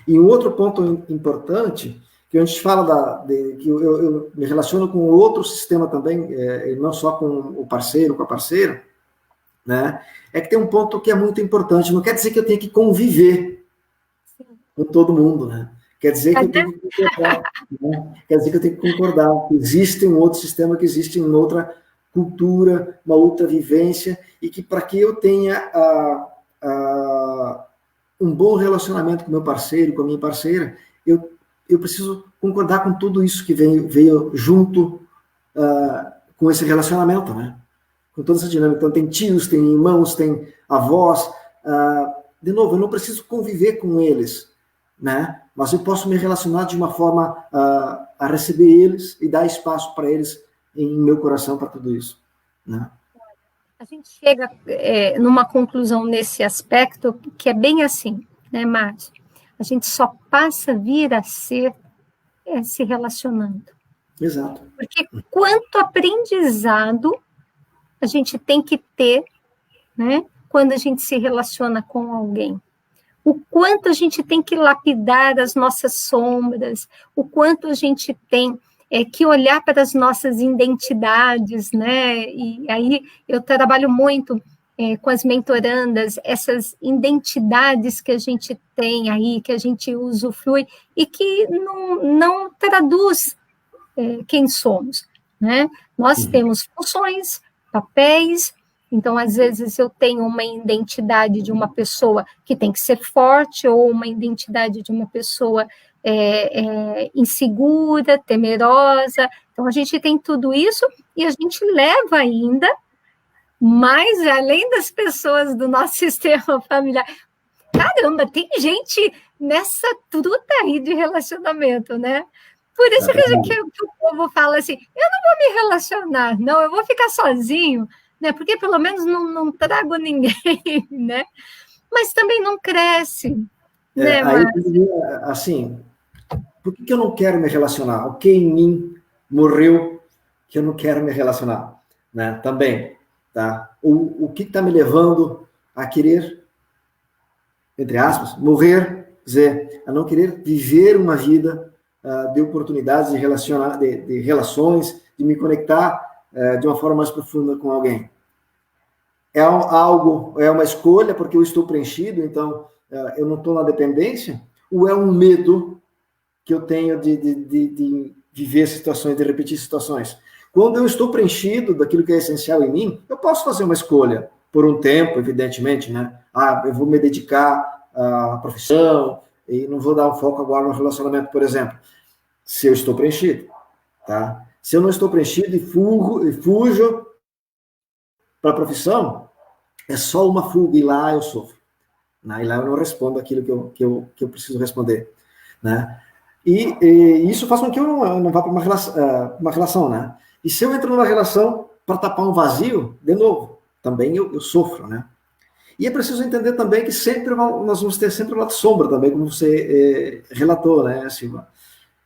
E um outro ponto importante, que a gente fala que eu me relaciono com outro sistema também, não só com o parceiro, com a parceira, né? É que tem um ponto que é muito importante, não quer dizer que eu tenho que conviver com todo mundo, né? Quer dizer que eu tenho que concordar, né? Quer dizer que eu tenho que concordar que existe um outro sistema, que existe uma outra cultura, uma outra vivência, e que para que eu tenha um bom relacionamento com meu parceiro, com a minha parceira, eu preciso concordar com tudo isso que veio junto com esse relacionamento, né? Com toda essa dinâmica. Então, tem tios, tem irmãos, tem avós. De novo, eu não preciso conviver com eles, né? Mas eu posso me relacionar de uma forma a receber eles e dar espaço para eles em meu coração para tudo isso, né? A gente chega numa conclusão nesse aspecto que é bem assim, né, Márcio? A gente só passa a vir a ser se relacionando. Exato. Porque quanto aprendizado a gente tem que ter, né, quando a gente se relaciona com alguém. O quanto a gente tem que lapidar as nossas sombras, o quanto a gente tem que olhar para as nossas identidades, né? E aí eu trabalho muito com as mentorandas, essas identidades que a gente tem aí, que a gente usufrui e que não traduz quem somos, né? Nós temos funções, papéis. Então, às vezes, eu tenho uma identidade de uma pessoa que tem que ser forte, ou uma identidade de uma pessoa insegura, temerosa. Então, a gente tem tudo isso e a gente leva ainda, mais além das pessoas do nosso sistema familiar. Caramba, tem gente nessa truta aí de relacionamento, né? Por isso que o povo fala assim, eu não vou me relacionar, não, eu vou ficar sozinho, né? Porque pelo menos não trago ninguém, né? Mas também não cresce, né? Aí, assim, por que eu não quero me relacionar? O que em mim morreu que eu não quero me relacionar, né? Também, tá? O que está me levando a querer, entre aspas, morrer, dizer, a não querer viver uma vida de oportunidades de relacionar, de relações, de me conectar de uma forma mais profunda com alguém. É uma escolha porque eu estou preenchido, então eu não estou na dependência, ou é um medo que eu tenho de viver situações, de repetir situações? Quando eu estou preenchido daquilo que é essencial em mim, eu posso fazer uma escolha, por um tempo, evidentemente, né? Eu vou me dedicar à profissão e não vou dar um foco agora no relacionamento, por exemplo, se eu estou preenchido, tá? Se eu não estou preenchido e fujo para a profissão, é só uma fuga, e lá eu sofro, né? E lá eu não respondo aquilo que eu preciso responder, né? E isso faz com que eu não vá para uma relação, né? E se eu entro numa relação para tapar um vazio, de novo, também eu sofro, né? E é preciso entender também que sempre nós vamos ter sempre um lado sombra também, como você relatou, né, Silva?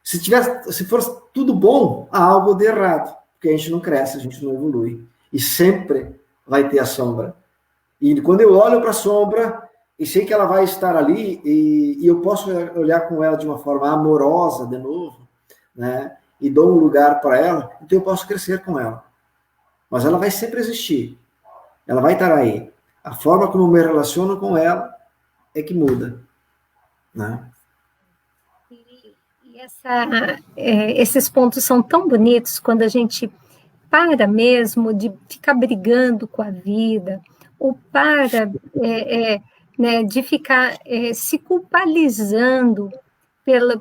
Se for tudo bom, há algo de errado, porque a gente não cresce, a gente não evolui. E sempre vai ter a sombra. E quando eu olho para a sombra e sei que ela vai estar ali, e eu posso olhar com ela de uma forma amorosa, de novo, né? E dou um lugar para ela, então eu posso crescer com ela. Mas ela vai sempre existir. Ela vai estar aí. A forma como eu me relaciono com ela é que muda, né? Esses pontos são tão bonitos quando a gente para mesmo de ficar brigando com a vida, ou para né, de ficar se culpabilizando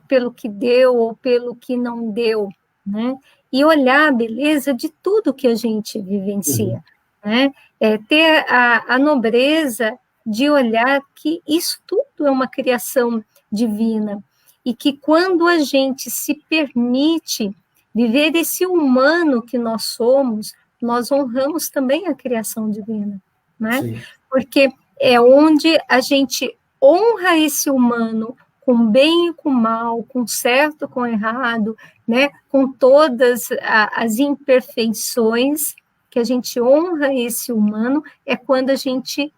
pelo que deu ou pelo que não deu, né? E olhar a beleza de tudo que a gente vivencia, né? Ter a nobreza de olhar que isso tudo é uma criação divina, e que quando a gente se permite viver esse humano que nós somos, nós honramos também a criação divina, né? Sim. Porque é onde a gente honra esse humano com bem e com mal, com certo, com errado, né? Com todas as imperfeições, que a gente honra esse humano, é quando a gente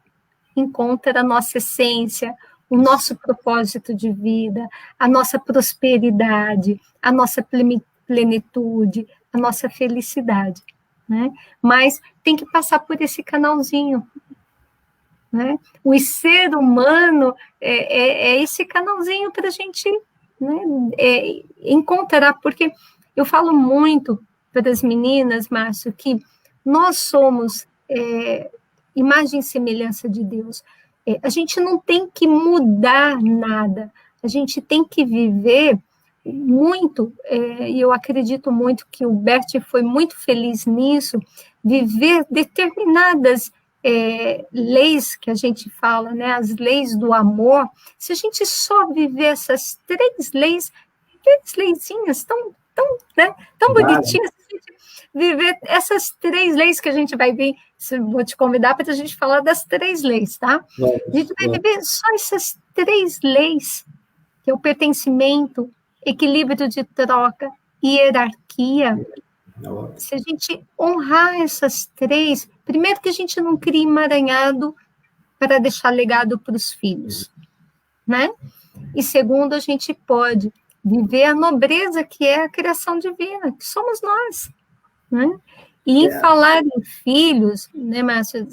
encontra a nossa essência, o nosso propósito de vida, a nossa prosperidade, a nossa plenitude, a nossa felicidade, né? Mas tem que passar por esse canalzinho, né? O ser humano é esse canalzinho para a gente, né, encontrar, porque eu falo muito para as meninas, Márcio, que nós somos imagem e semelhança de Deus. A gente não tem que mudar nada, a gente tem que viver muito, e eu acredito muito que o Bert foi muito feliz nisso, viver determinadas leis que a gente fala, né, as leis do amor. Se a gente só viver essas 3 leizinhas tão bonitinhas, viver essas 3 leis que a gente vai ver, vou te convidar para a gente falar das 3 leis, tá? A gente vai viver só essas 3 leis, que é o pertencimento, equilíbrio de troca, hierarquia. Se a gente honrar essas 3, primeiro que a gente não cria emaranhado para deixar legado para os filhos, né? E segundo, a gente pode viver a nobreza que é a criação divina, que somos nós, né? E em falar em filhos, né, Márcio,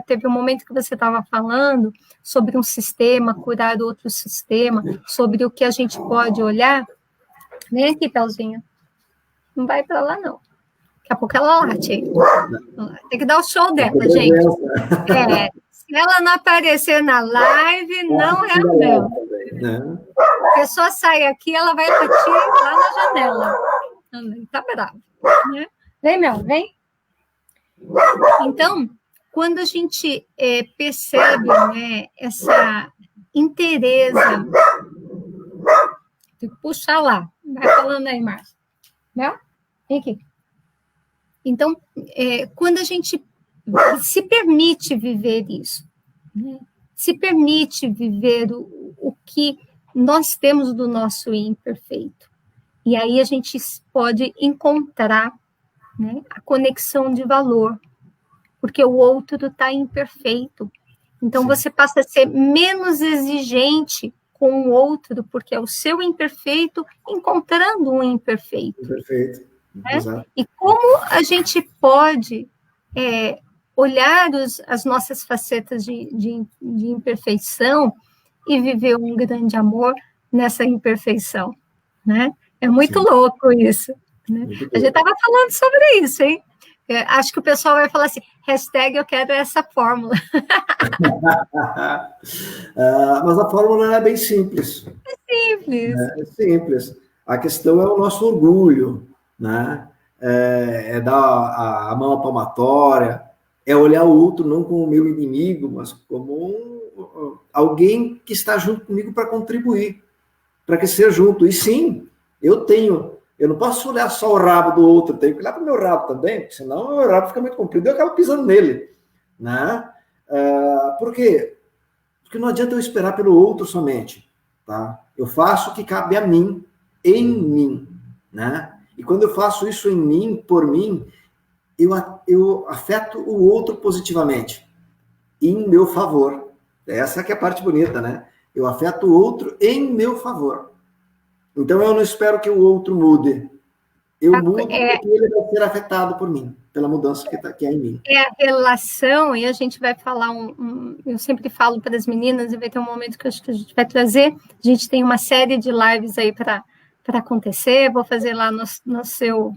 teve um momento que você estava falando sobre um sistema, curar outro sistema, sobre o que a gente pode olhar. Vem aqui, Pelzinha. Não vai para lá, não. Daqui a pouco ela late aí. Tem que dar o show dela, gente. Se ela não aparecer na live, não é a dela. A pessoa sai aqui, ela vai latir lá na janela. Tá bravo, né? Vem, Mel, vem. Então, quando a gente percebe, né, essa inteireza, tem que puxar lá. Vai falando aí, Márcio. Mel? Vem aqui. Então, quando a gente se permite viver isso, né, se permite viver o que nós temos do nosso imperfeito, e aí a gente pode encontrar, né, a conexão de valor, porque o outro está imperfeito. Então, você passa a ser menos exigente com o outro, porque é o seu imperfeito encontrando um imperfeito. Perfeito. Né? E como a gente pode olhar as nossas facetas de imperfeição e viver um grande amor nessa imperfeição, né? É muito louco isso, né? A gente estava falando sobre isso, hein? Acho que o pessoal vai falar assim, #eu quero essa fórmula. Mas a fórmula é bem simples. É simples. É simples. A questão é o nosso orgulho, né? É dar a mão à palmatória, é olhar o outro não como o meu inimigo, mas como alguém que está junto comigo para contribuir, para crescer junto. E sim, eu não posso olhar só o rabo do outro, eu tenho que olhar para o meu rabo também, porque senão o meu rabo fica muito comprido e eu acabo pisando nele, né? Por quê? Porque não adianta eu esperar pelo outro somente, tá? Eu faço o que cabe a mim, em mim, né? E quando eu faço isso em mim, por mim, eu afeto o outro positivamente, em meu favor. Essa que é a parte bonita, né? Eu afeto o outro em meu favor. Então, eu não espero que o outro mude. Eu mudo porque ele vai ser afetado por mim, pela mudança que é em mim. É a relação, e a gente vai falar eu sempre falo para as meninas, e vai ter um momento que eu acho que a gente vai trazer, a gente tem uma série de lives aí para acontecer, vou fazer lá no seu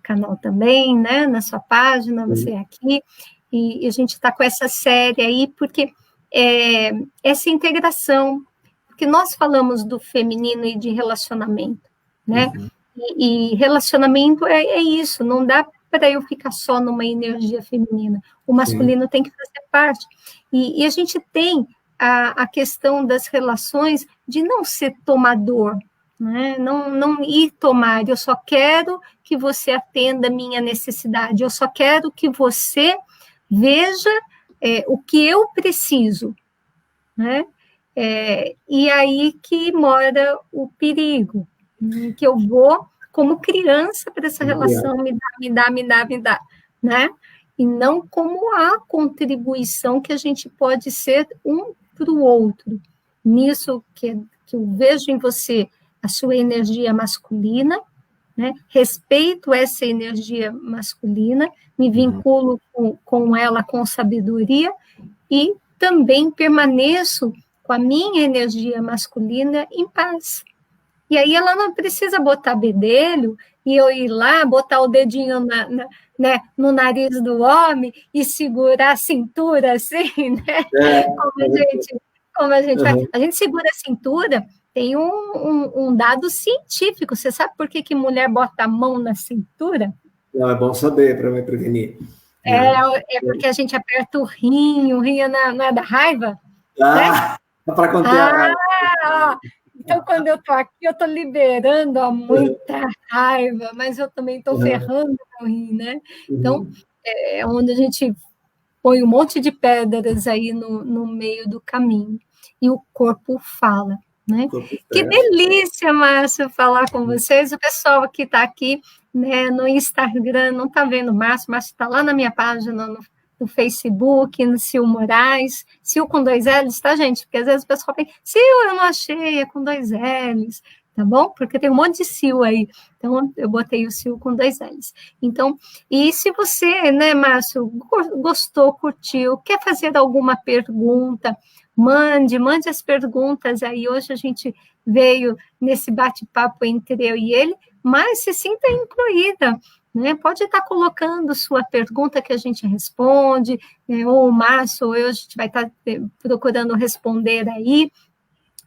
canal também, né, na sua página, você aqui, e a gente está com essa série aí, porque essa integração, porque nós falamos do feminino e de relacionamento, né, e relacionamento é isso, não dá para eu ficar só numa energia feminina. O masculino tem que fazer parte. E a gente tem a questão das relações de não ser tomador, né? Não ir tomar, eu só quero que você atenda a minha necessidade, eu só quero que você veja o que eu preciso, né? E aí que mora o perigo, que eu vou, como criança, para essa relação, me dá, né? E não como a contribuição que a gente pode ser um para o outro. Nisso que eu vejo em você a sua energia masculina, né? Respeito essa energia masculina, me vinculo com ela com sabedoria e também permaneço com a minha energia masculina em paz. E aí ela não precisa botar bedelho e eu ir lá, botar o dedinho né, no nariz do homem e segurar a cintura assim, né? Como a gente faz. A gente segura a cintura, tem um dado científico. Você sabe por que mulher bota a mão na cintura? Não, é bom saber para me prevenir. É porque a gente aperta o rinho não é da raiva? Né? Para conter a raiva. Então, quando eu estou aqui, eu estou liberando muita raiva, mas eu também estou ferrando o rim, né? Então, é onde a gente põe um monte de pedras aí no meio do caminho. E o corpo fala, né? Que delícia, Márcio, falar com vocês. O pessoal que está aqui, né, no Instagram não está vendo o Márcio está lá na minha página no Facebook, no Sil Moraes, Sil com 2 L's, tá, gente? Porque às vezes o pessoal pensa, Sil, eu não achei, é com 2 L's, tá bom? Porque tem um monte de Sil aí, então eu botei o Sil com 2 L's. Então, e se você, né, Márcio, gostou, curtiu, quer fazer alguma pergunta, mande as perguntas aí. Hoje a gente veio nesse bate-papo entre eu e ele, mas se sinta incluída, né? Pode estar colocando sua pergunta que a gente responde, né? Ou o Márcio ou eu, a gente vai estar procurando responder aí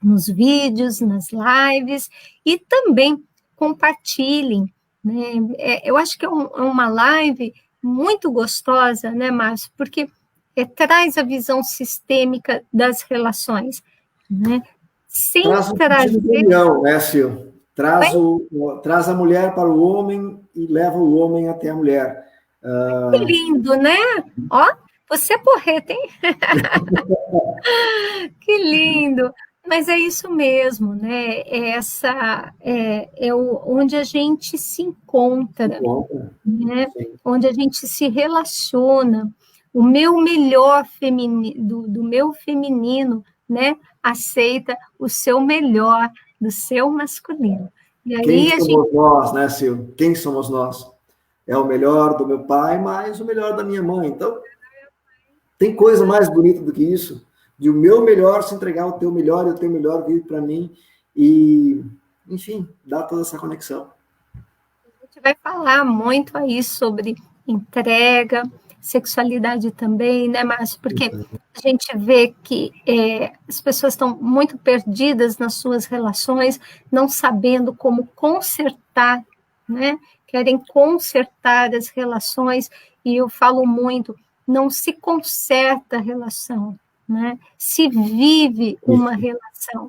nos vídeos, nas lives, e também compartilhem, né? Eu acho que é uma live muito gostosa, né, Márcio? Porque traz a visão sistêmica das relações, né? Sem trazer união, né, Sil? Traz a mulher para o homem e leva o homem até a mulher. Que lindo, né? Ó, você é porreta, hein? Que lindo! Mas é isso mesmo, né? Onde a gente se encontra, né? Onde a gente se relaciona. O meu melhor feminino, do meu feminino, né? Aceita o seu melhor do seu masculino. E aí quem somos nós, né, Sil? Quem somos nós? É o melhor do meu pai, mais o melhor da minha mãe. Então, tem coisa mais bonita do que isso? De o meu melhor se entregar ao teu melhor e o teu melhor vir para mim e, enfim, dar toda essa conexão. A gente vai falar muito aí sobre entrega, sexualidade também, né, Márcio? Porque a gente vê que as pessoas estão muito perdidas nas suas relações, não sabendo como consertar, né? Querem consertar as relações, e eu falo muito, não se conserta a relação, né? Se vive uma relação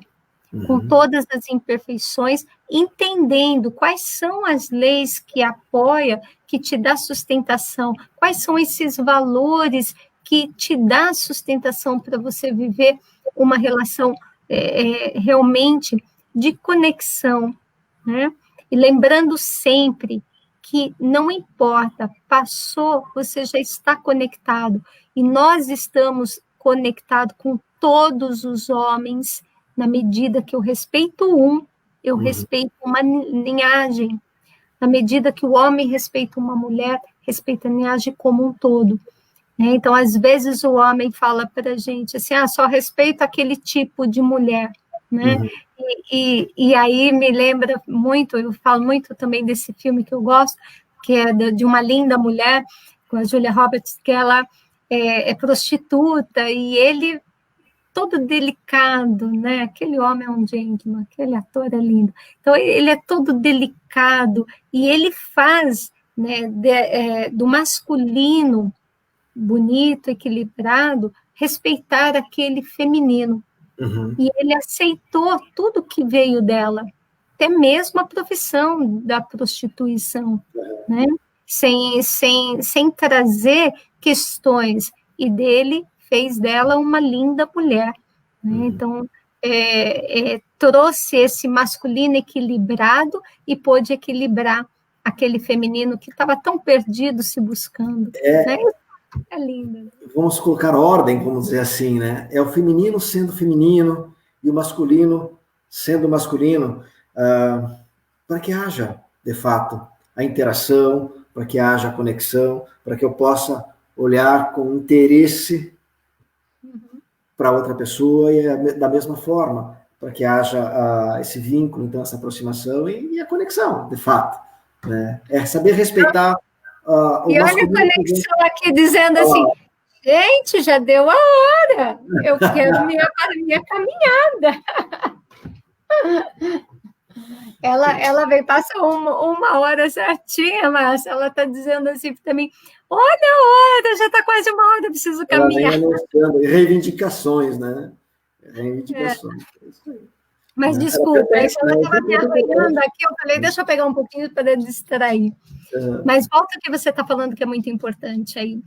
com todas as imperfeições, entendendo quais são as leis que apoia, que te dá sustentação, quais são esses valores que te dá sustentação para você viver uma relação realmente de conexão, né? E lembrando sempre que não importa, passou, você já está conectado, e nós estamos conectados com todos os homens, na medida que eu respeito eu respeito uma linhagem. Na medida que o homem respeita uma mulher, respeita a linhagem como um todo. Então, às vezes, o homem fala para a gente assim, só respeito aquele tipo de mulher, né? E aí me lembra muito, eu falo muito também desse filme que eu gosto, que é de uma linda mulher, com a Julia Roberts, que ela é prostituta, e ele todo delicado, né? Aquele homem é um gentleman, aquele ator é lindo. Então, ele é todo delicado, e ele faz né, do masculino bonito, equilibrado, respeitar aquele feminino. Uhum. E ele aceitou tudo que veio dela, até mesmo a profissão da prostituição, né? Sem trazer questões, e dele fez dela uma linda mulher, né? Uhum. Então, trouxe esse masculino equilibrado e pôde equilibrar aquele feminino que estava tão perdido se buscando. Né? É lindo. Vamos colocar ordem, vamos dizer assim, né? É o feminino sendo feminino e o masculino sendo masculino, para que haja, de fato, a interação, para que haja a conexão, para que eu possa olhar com interesse para outra pessoa e da mesma forma, para que haja esse vínculo, então, essa aproximação e a conexão, de fato. Né? É saber respeitar o e olha a conexão aqui dizendo assim, gente, já deu a hora, eu quero minha caminhada. Ela vem, passa uma hora certinha, Márcia, ela está dizendo assim para mim, olha a hora, já está quase uma hora, eu preciso caminhar. Ela vem reivindicações, né? Reivindicações. Mas desculpa, ela estava me arranhando aqui, eu falei, deixa eu pegar um pouquinho para distrair. Mas volta que você está falando que é muito importante aí.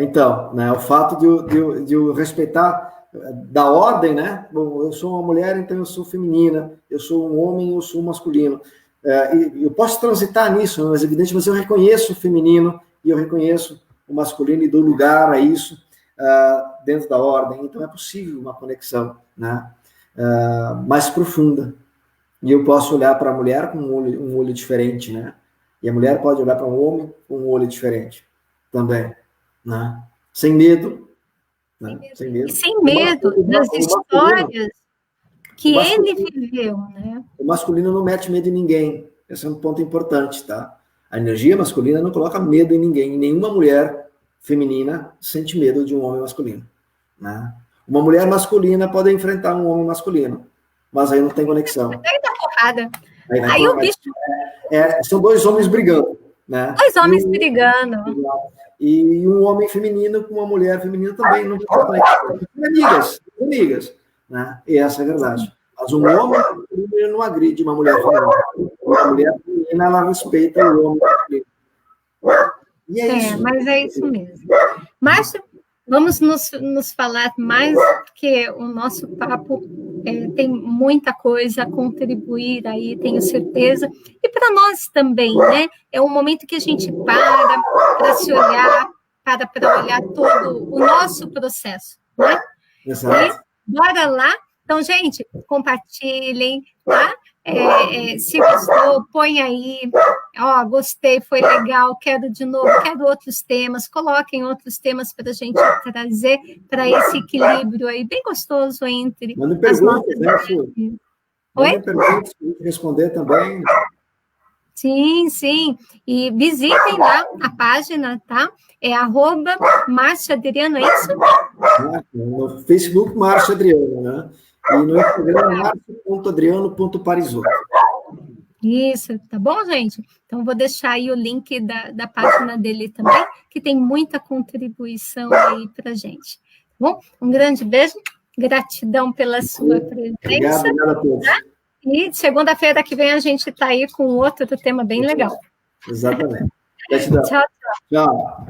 Então, né, o fato de eu respeitar da ordem, né? Bom, eu sou uma mulher, então eu sou feminina, eu sou um homem, eu sou masculino. E eu posso transitar nisso, mas evidente, mas eu reconheço o feminino e eu reconheço o masculino e dou lugar a isso dentro da ordem. Então é possível uma conexão, né? Mais profunda. E eu posso olhar para a mulher com um olho diferente, né? E a mulher pode olhar para um homem com um olho diferente também, né? Sem medo. Né? Sem medo. E sem medo das histórias que ele viveu, né? O masculino não mete medo em ninguém. Esse é um ponto importante, tá? A energia masculina não coloca medo em ninguém. Nenhuma mulher feminina sente medo de um homem masculino, né? Uma mulher masculina pode enfrentar um homem masculino, mas aí não tem conexão. Aí dá porrada. Aí o bicho... são dois homens brigando, né? Dois homens brigando. E um homem feminino com uma mulher feminina também não tem conexão. Amigas, né? E essa é a verdade. Mas um homem feminino não agride uma mulher feminina. Uma mulher feminina, ela respeita o homem feminino. E é isso. Mas é isso mesmo. Márcio, vamos nos falar mais, porque o nosso papo tem muita coisa a contribuir aí, tenho certeza. E para nós também, né? É um momento que a gente para se olhar, para olhar todo o nosso processo, né? Exato. E bora lá. Então, gente, compartilhem, tá? Se gostou, põe aí, gostei, foi legal, quero de novo, quero outros temas, coloquem outros temas para a gente trazer para esse equilíbrio aí, bem gostoso entre as nossas... Oi? Perguntas, responder também. Sim, e visitem lá a página, tá? É @Márcio Adriano, é isso? No Facebook, Márcio Adriano, né? E no Instagram, marcio.adriano.parisotto. Isso, tá bom, gente? Então, vou deixar aí o link da página dele também, que tem muita contribuição aí para gente. Tá bom? Um grande beijo, gratidão pela sua presença. Obrigado a todos. Tá? E segunda-feira que vem a gente está aí com outro tema bem legal. Exatamente. Gratidão. Tchau. Tchau.